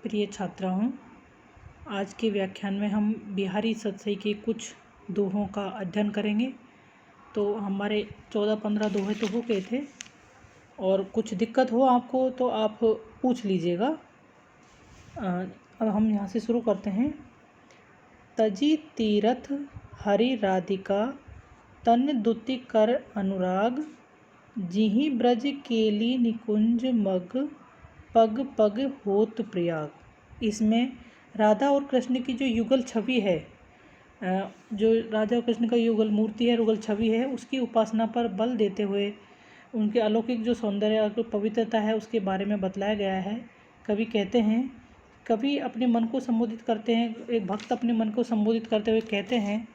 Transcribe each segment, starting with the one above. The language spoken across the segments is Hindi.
प्रिय छात्राओं, आज के व्याख्यान में हम बिहारी सतसई के कुछ दोहों का अध्ययन करेंगे। तो हमारे 14-15 दोहे तो हो गए थे और कुछ दिक्कत हो आपको तो आप पूछ लीजिएगा। अब हम यहाँ से शुरू करते हैं। तजी तीरथ हरि राधिका तन दुति कर अनुराग, जिहि ब्रज केली निकुंज मग, पग पग होत प्रयाग। इसमें राधा और कृष्ण की जो युगल छवि है, जो राधा और कृष्ण का युगल मूर्ति है, युगल छवि है, उसकी उपासना पर बल देते हुए उनके अलौकिक जो सौंदर्य और पवित्रता है उसके बारे में बतलाया गया है। कवि कहते हैं, कवि अपने मन को संबोधित करते हैं, एक भक्त अपने मन को संबोधित करते हुए कहते हैं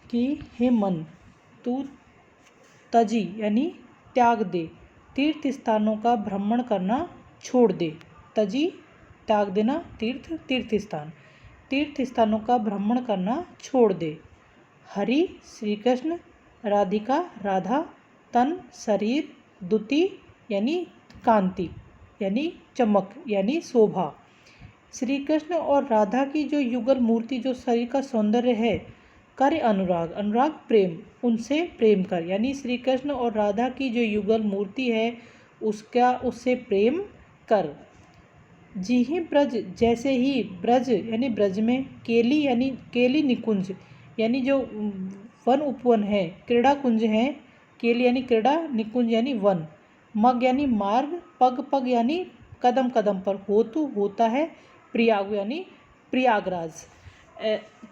कि हे मन, तू तजी यानी त्याग दे, तीर्थ स्थानों का भ्रमण करना छोड़ दे। तजी त्याग देना, तीर्थ स्थान, तीर्थ स्थानों का भ्रमण करना छोड़ दे। हरि श्री कृष्ण, राधिका राधा, तन शरीर, दुति यानी कांति यानी चमक यानी शोभा। श्री कृष्ण और राधा की जो युगल मूर्ति, जो शरीर का सौंदर्य है, कर अनुराग, अनुराग प्रेम, उनसे प्रेम कर, यानी श्री कृष्ण और राधा की जो युगल मूर्ति है उससे प्रेम कर। जिहि ब्रज, जैसे ही ब्रज यानी ब्रज में, केली यानी केली निकुंज यानी जो वन उपवन है, क्रीड़ा कुंज है, केली यानी क्रीड़ा, निकुंज यानी वन, मग यानी मार्ग, पग पग यानी कदम कदम पर, होतु होता है, प्रयाग यानी प्रयागराज।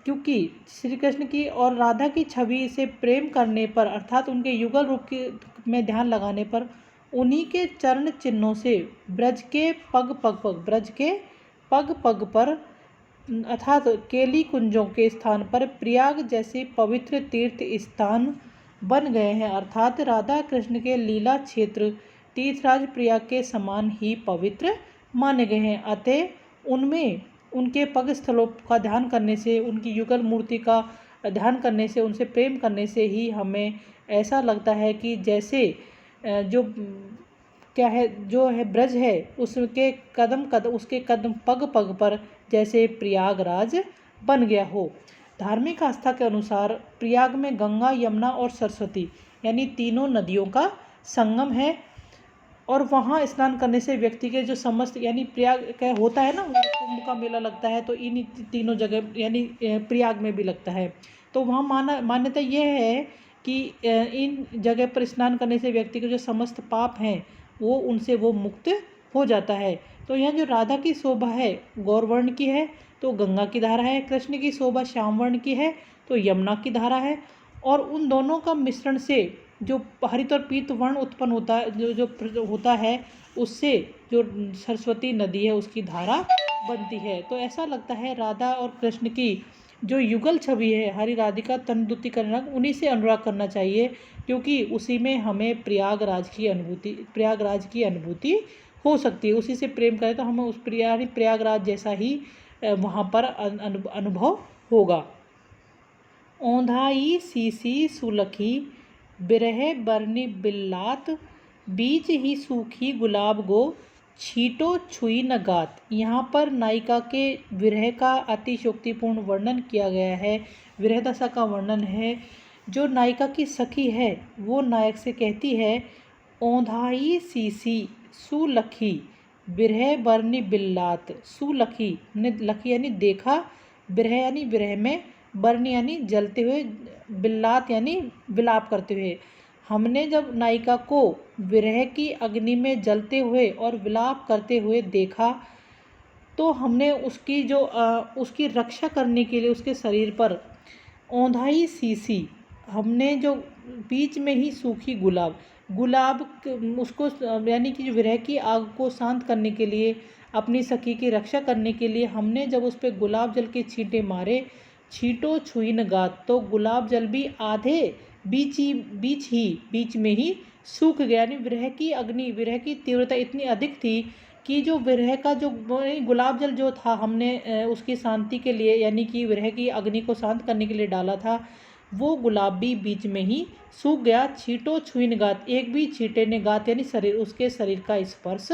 क्योंकि श्री कृष्ण की और राधा की छवि से प्रेम करने पर, अर्थात उनके युगल रूप में ध्यान लगाने पर, उन्हीं के चरण चिन्हों से ब्रज के पग पग पर अर्थात केली कुंजों के स्थान पर प्रयाग जैसे पवित्र तीर्थ स्थान बन गए हैं। अर्थात राधा कृष्ण के लीला क्षेत्र तीर्थराज प्रयाग के समान ही पवित्र माने गए हैं। अतः उनमें उनके पग स्थलों का ध्यान करने से, उनकी युगल मूर्ति का ध्यान करने से, उनसे प्रेम करने से ही हमें ऐसा लगता है कि जैसे जो क्या है, जो है ब्रज है, उसके उसके कदम पग पग पर जैसे प्रयागराज बन गया हो। धार्मिक आस्था के अनुसार प्रयाग में गंगा, यमुना और सरस्वती यानी तीनों नदियों का संगम है और वहाँ स्नान करने से व्यक्ति के जो समस्त, यानी प्रयाग का होता है ना, कुंभ का मेला लगता है तो इन तीनों जगह यानी प्रयाग में भी लगता है। तो वहाँ मान्यता यह है कि इन जगह पर स्नान करने से व्यक्ति के जो समस्त पाप हैं वो मुक्त हो जाता है। तो यहाँ जो राधा की शोभा है गौरवर्ण की है तो गंगा की धारा है, कृष्ण की शोभा श्यामवर्ण की है तो यमुना की धारा है, और उन दोनों का मिश्रण से जो हरित और पीत वर्ण उत्पन्न होता है, जो होता है, उससे जो सरस्वती नदी है उसकी धारा बनती है। तो ऐसा लगता है राधा और कृष्ण की जो युगल छवि है, हरि राधिका तन दुति कर अनुराग, उन्हीं से अनुराग करना चाहिए, क्योंकि उसी में हमें प्रयागराज की अनुभूति हो सकती है। उसी से प्रेम करें तो हमें उस प्रयागराज जैसा ही वहाँ पर अनुभव होगा। औंधाई सीसी सुलखी, बिरह बरनी बिल्लात, बीच ही सूखी गुलाब गो, छीटो छुई न गात। यहाँ पर नायिका के विरह का अतिशोक्तिपूर्ण वर्णन किया गया है, विरह दशा का वर्णन है। जो नायिका की सखी है वो नायक से कहती है, औंधाई सीसी सुलखी, बिरह बरनी बिल्लात। सुलखी लखी यानी देखा, बिरह यानी विरह में, बरनी यानी जलते हुए, बिल्लात यानी विलाप करते हुए। हमने जब नायिका को विरह की अग्नि में जलते हुए और विलाप करते हुए देखा तो हमने उसकी जो उसकी रक्षा करने के लिए उसके शरीर पर औंधाई सीसी, हमने जो बीच में ही सूखी गुलाब उसको यानी कि विरह की आग को शांत करने के लिए, अपनी सखी की रक्षा करने के लिए हमने जब उस पर गुलाब जल के छींटे मारे, छीटो छुई न गात, तो गुलाब जल भी आधे बीच में ही सूख गया। यानी विरह की अग्नि, विरह की तीव्रता इतनी अधिक थी कि जो विरह का जो गुलाब जल जो था हमने उसकी शांति के लिए, यानी कि विरह की अग्नि को शांत करने के लिए डाला था, वो गुलाब भी बीच में ही सूख गया। छीटो छुई न गात, एक भी छींटे ने गात यानी शरीर, उसके शरीर का स्पर्श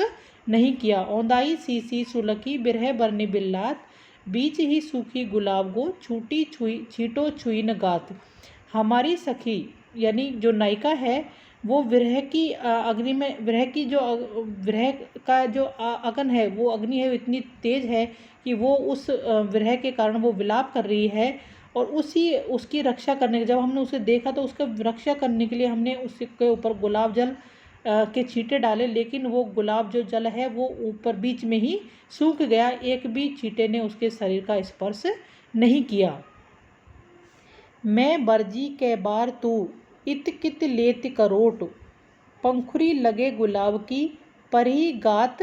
नहीं किया। औंधाई सीसी सुलकी बिरह बरनी बिल्लात, बीच ही सूखी गुलाब गो छूटी छुई छीटो छुई न गात। हमारी सखी यानी जो नायिका है वो विरह की अग्नि में, विरह की जो विरह का जो अगन है, वो अग्नि है, इतनी तेज है कि वो उस विरह के कारण वो विलाप कर रही है। और उसकी रक्षा करने के, जब हमने उसे देखा तो उसका रक्षा करने के लिए हमने उसके ऊपर गुलाब जल के छींटे डाले, लेकिन वो गुलाब जो जल है वो ऊपर बीच में ही सूख गया, एक भी छींटे ने उसके शरीर का स्पर्श नहीं किया। मैं बरजी के बार तू इत कित लेत करोट, पंखुरी लगे गुलाब की परी गात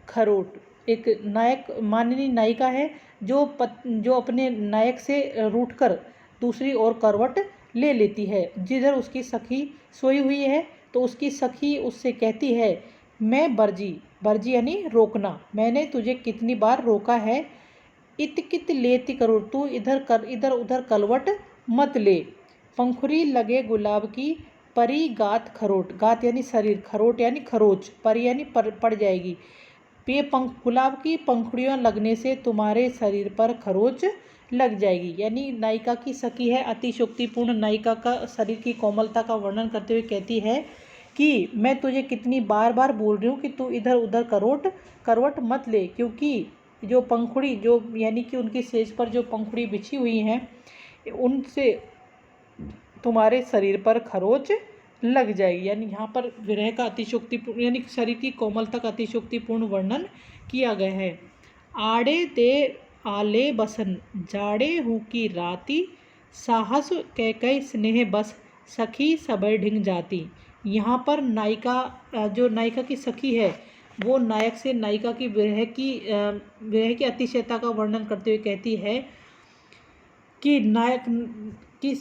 खरोट। एक नायक माननीय नायिका है जो अपने नायक से रूठकर दूसरी ओर करवट ले लेती है। जिधर उसकी सखी सोई हुई है तो उसकी सखी उससे कहती है, मैं बरजी, बरजी यानी रोकना, मैंने तुझे कितनी बार रोका है, इत कित लेती करो, तू इधर उधर कलवट मत ले। पंखुरी लगे गुलाब की परी गात खरोट, गात यानी शरीर, खरोट यानी खरोच, परी यानी पड़ जाएगी। ये गुलाब की पंखुड़ियाँ लगने से तुम्हारे शरीर पर खरोच लग जाएगी। यानी नायिका की सखी है अतिशोक्तिपूर्ण नायिका का शरीर की कोमलता का वर्णन करते हुए कहती है कि मैं तुझे कितनी बार बार बोल रही हूँ कि तू इधर उधर करवट मत ले, क्योंकि जो पंखुड़ी, जो यानी कि उनकी सेज पर जो पंखुड़ी बिछी हुई हैं, उनसे तुम्हारे शरीर पर खरोच लग जाएगी। यानी यहाँ पर विरह का अतिशोक्तिपूर्ण यानी शरीर की कोमलता का अतिशोक्तिपूर्ण वर्णन किया गया है। आड़े दे आले बसन जाड़े हूँ की राती, साहस कह स्नेह बस सखी सबे ढिंग जाती। यहाँ पर नायिका, जो नायिका की सखी है, वो नायक से नायिका की विरह की अतिशयता का वर्णन करते हुए कहती है कि नायक की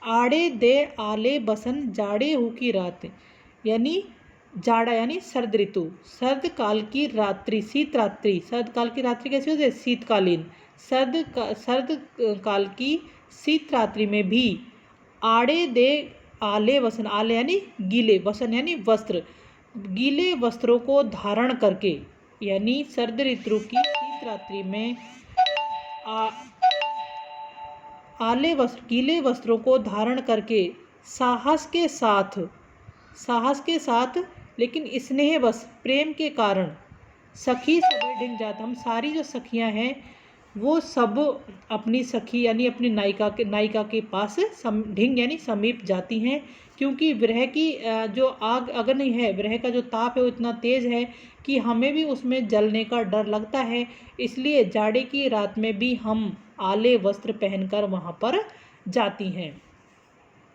आड़े दे आले बसन जाड़े हु की रात, यानी जाड़ा यानी सर्द ऋतु, सर्द काल की रात्रि, शीत रात्रि, सर्द काल की रात्रि कैसी होती है, शीतकालीन, सर्द काल की शीत रात्रि में भी आड़े दे आले वसन, आले यानी गीले, वसन यानी वस्त्र, गीले वस्त्रों को धारण करके, यानी सर्द ऋतु की शीत रात्रि में गीले वस्त्रों को धारण करके साहस के साथ लेकिन स्नेह बस प्रेम के कारण सखी सबे ढिंग जात, हम सारी जो सखियां हैं वो सब अपनी सखी यानी अपनी नायिका के पास ढिंग यानी समीप जाती हैं, क्योंकि विरह की जो अग्नि है, विरह का जो ताप है वो इतना तेज है कि हमें भी उसमें जलने का डर लगता है। इसलिए जाड़े की रात में भी हम आले वस्त्र पहनकर वहाँ पर जाती हैं।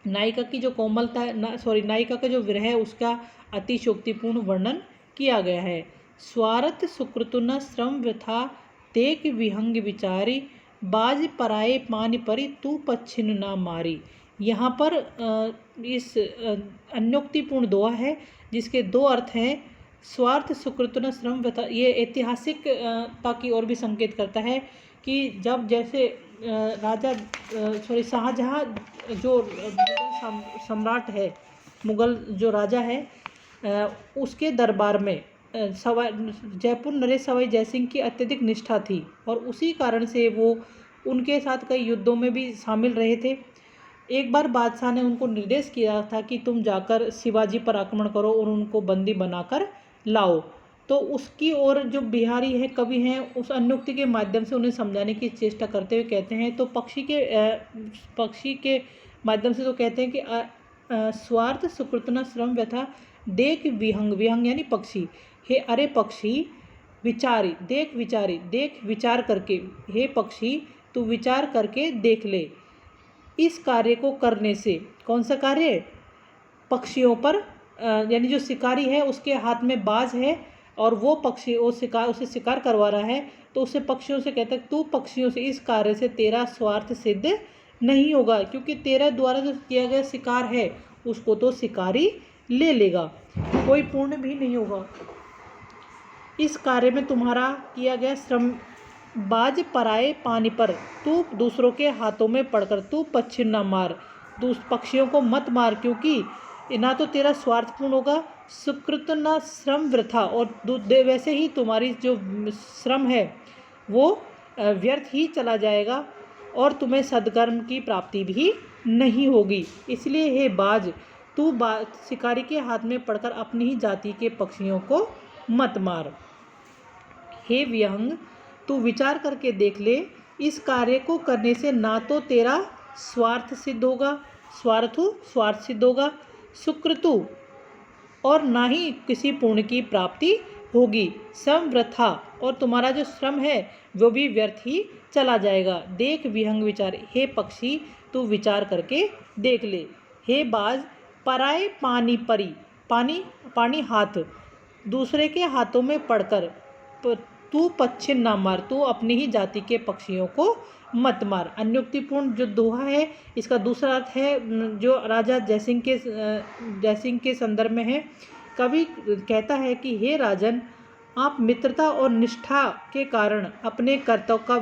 नायिका की जो कोमलता नायिका का जो विरह है उसका अतिशोक्तिपूर्ण वर्णन किया गया है। स्वार्थ सुकृत न श्रम वृथा देख विहंग विचारी, बाज पराए पानी परी तू पच्छिन ना मारी। यहाँ पर इस अन्योक्तिपूर्ण दोहा है जिसके दो अर्थ हैं। स्वार्थ सुकृत न श्रम वृथा, ये ऐतिहासिकता की ओर भी संकेत करता है कि जब जैसे शाहजहाँ जो मुगल सम्राट है, मुगल जो राजा है, उसके दरबार में जयपुर नरेश सवाई जयसिंह की अत्यधिक निष्ठा थी और उसी कारण से वो उनके साथ कई युद्धों में भी शामिल रहे थे। एक बार बादशाह ने उनको निर्देश किया था कि तुम जाकर शिवाजी पर आक्रमण करो और उनको बंदी बनाकर लाओ। तो उसकी ओर जो बिहारी है, कवि हैं, उस अन्योक्ति के माध्यम से उन्हें समझाने की चेष्टा करते हुए कहते हैं। तो पक्षी के माध्यम से तो कहते हैं कि स्वार्थ सुकृतना श्रम व्यथा देख विहंग, विहंग यानी पक्षी, हे अरे पक्षी विचारी, देख विचार करके, हे पक्षी तू विचार करके देख ले। इस कार्य को करने से, कौन सा कार्य, पक्षियों पर यानी जो शिकारी है उसके हाथ में बाज है और वो पक्षी उसे शिकार करवा रहा है, तो उसे पक्षियों से कहता है तू पक्षियों से इस कार्य से तेरा स्वार्थ सिद्ध नहीं होगा, क्योंकि तेरे द्वारा जो किया गया शिकार है उसको तो शिकारी ले लेगा, कोई पूर्ण भी नहीं होगा। इस कार्य में तुम्हारा किया गया श्रम, बाज पराए पानी पर, तू दूसरों के हाथों में पड़कर तू पक्षी न मार, पक्षियों को मत मार, क्योंकि ना तो तेरा स्वार्थपूर्ण होगा सुकृत न श्रम वृथा, और वैसे ही तुम्हारी जो श्रम है वो व्यर्थ ही चला जाएगा और तुम्हें सद्कर्म की प्राप्ति भी नहीं होगी। इसलिए हे बाज, तू शिकारी के हाथ में पड़कर अपनी ही जाति के पक्षियों को मत मार। हे विहंग, तू विचार करके देख ले, इस कार्य को करने से ना तो तेरा स्वार्थ सिद्ध होगा, स्वार्थ सिद्ध होगा, सुकृतु, और ना ही किसी पुण्य की प्राप्ति होगी, श्रम वृथा, और तुम्हारा जो श्रम है वो भी व्यर्थ ही चला जाएगा। देख विहंग विचार, हे पक्षी तू विचार करके देख ले। हे बाज, पराए पानी परी, पानी हाथ, दूसरे के हाथों में पड़कर तू पक्षी ना मार, तू अपनी ही जाति के पक्षियों को मत मार। अन्योक्तिपूर्ण जो दोहा है इसका दूसरा अर्थ है जो राजा जयसिंह के संदर्भ में है। कवि कहता है कि हे राजन, आप मित्रता और निष्ठा के कारण अपने कर्तव्य का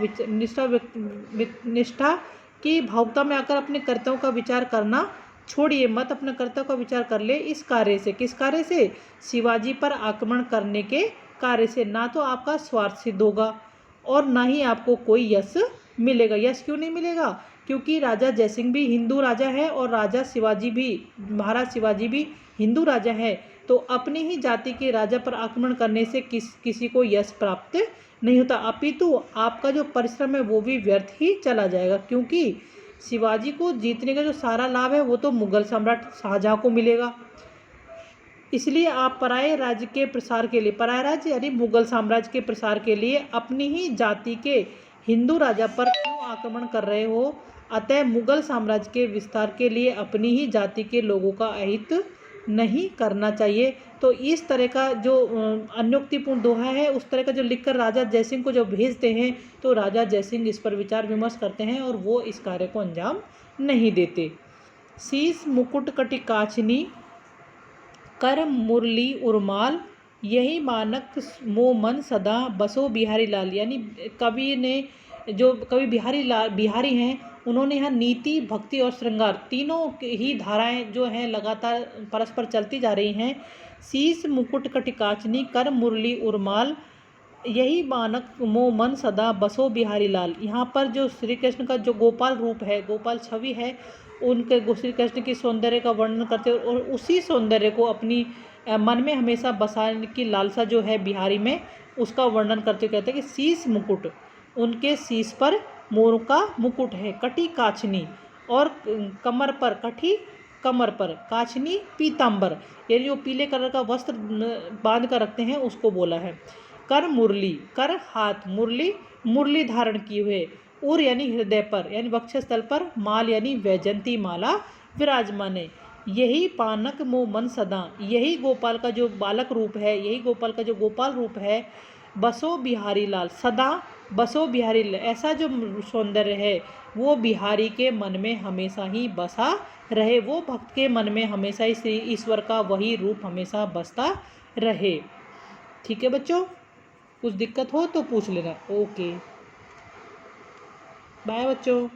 निष्ठा की भावुकता में आकर अपने कर्तव्य का विचार करना छोड़िए मत, अपने कर्तव्य का विचार कर ले इस कार्य से। किस कार्य से? शिवाजी पर आक्रमण करने के कार्य से। ना तो आपका स्वार्थ सिद्ध होगा और ना ही आपको कोई यश मिलेगा। यश क्यों नहीं मिलेगा? क्योंकि राजा जयसिंह भी हिंदू राजा है और राजा शिवाजी भी, महाराज शिवाजी भी हिंदू राजा है। तो अपनी ही जाति के राजा पर आक्रमण करने से किसी को यश प्राप्त नहीं होता, अपितु आपका जो परिश्रम है वो भी व्यर्थ ही चला जाएगा। क्योंकि शिवाजी को जीतने का जो सारा लाभ है वो तो मुगल सम्राट शाहजहाँ को मिलेगा। इसलिए आप पराये राज्य के प्रसार के लिए, पराया राज्य यानी मुगल साम्राज्य के प्रसार के लिए अपनी ही जाति के हिंदू राजा पर क्यों आक्रमण कर रहे हो? अतः मुगल साम्राज्य के विस्तार के लिए अपनी ही जाति के लोगों का अहित नहीं करना चाहिए। तो इस तरह का जो अन्योक्तिपूर्ण दोहा है उस तरह का जो लिखकर राजा जयसिंह को जो भेजते हैं तो राजा जयसिंह इस पर विचार विमर्श करते हैं और वो इस कार्य को अंजाम नहीं देते। शीश मुकुट कटिकाचिनी कर मुरली उर्माल, यही मानक मो मन सदा बसो बिहारी लाल। यानी कवि ने, जो कवि बिहारी हैं उन्होंने यहाँ नीति, भक्ति और श्रृंगार तीनों ही धाराएं जो हैं लगातार परस्पर चलती जा रही हैं। शीश मुकुट कटिकाचनी कर मुरली उर्माल, यही मानक मो मन सदा बसो बिहारी लाल। यहाँ पर जो श्री कृष्ण का जो गोपाल रूप है, गोपाल छवि है, उनके श्री कृष्ण की सौंदर्य का वर्णन करते और उसी सौंदर्य को अपनी मन में हमेशा बसाने की लालसा जो है बिहारी में, उसका वर्णन करते कहते हैं कि शीश मुकुट, उनके शीश पर मोर का मुकुट है, कटी काचनी, और कमर पर, कटी कमर पर, काचनी पीताम्बर, यानी जो पीले कलर का वस्त्र बांध कर रखते हैं उसको बोला है। कर मुरली, कर हाथ, मुरली मुरली धारण किए हुए, उर यानी हृदय पर यानी वक्षस्थल पर, माल यानी वैजंती माला विराजमान है। यही पानक मो मन सदा, यही गोपाल का जो बालक रूप है, यही गोपाल का जो गोपाल रूप है, बसो बिहारी लाल, सदा बसो बिहारी लाल, ऐसा जो सौंदर्य है वो बिहारी के मन में हमेशा ही बसा रहे, वो भक्त के मन में हमेशा ही श्री ईश्वर का वही रूप हमेशा बसता रहे। ठीक है बच्चों, कुछ दिक्कत हो तो पूछ लेना। ओके, बाय बच्चों।